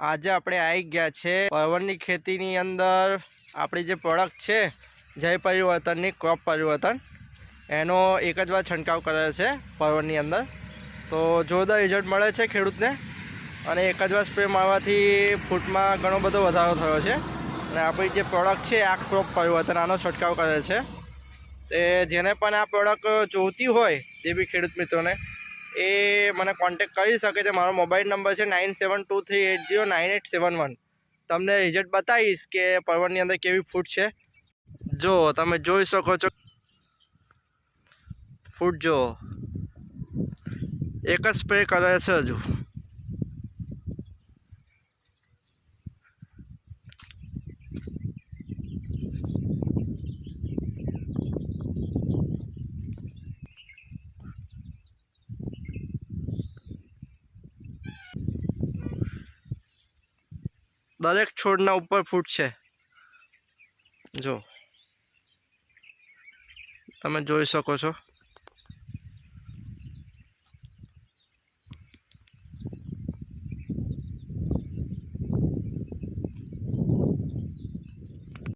આજે આપણે આવી ગયા છે પરવળની ખેતીની અંદર આપણી જે પ્રોડક્ટ છે જય પરિવર્તનની ક્રોપ પરિવર્તન એનો એક જ વાર છંટકાવ કરે છે પરવળની અંદર, તો જોરદાર રિઝલ્ટ મળે છે ખેડૂતને. અને એક જ વાર સ્પ્રે મારવાથી ફૂટમાં ઘણો બધો વધારો થયો છે. અને આપણી જે પ્રોડક્ટ છે આ ક્રોપ પરિવર્તન આનો છંટકાવ કરે છે. એ જેને પણ આ પ્રોડક્ટ જોઈતી હોય જે બી ખેડૂત મિત્રોને એ મને કોન્ટેક્ટ કરી શકે છે. મારો મોબાઈલ નંબર છે 9723809871. તમને રિઝલ્ટ બતાવીશ કે પરવળની અંદર કેવી ફૂટ છે. જો તમે જોઈ શકો છો ફૂટ, જો એક જ સ્પ્રે કરે છે હજુ. દરેક છોડના ઉપર ફૂટ છે, જો તમે જોઈ શકો છો.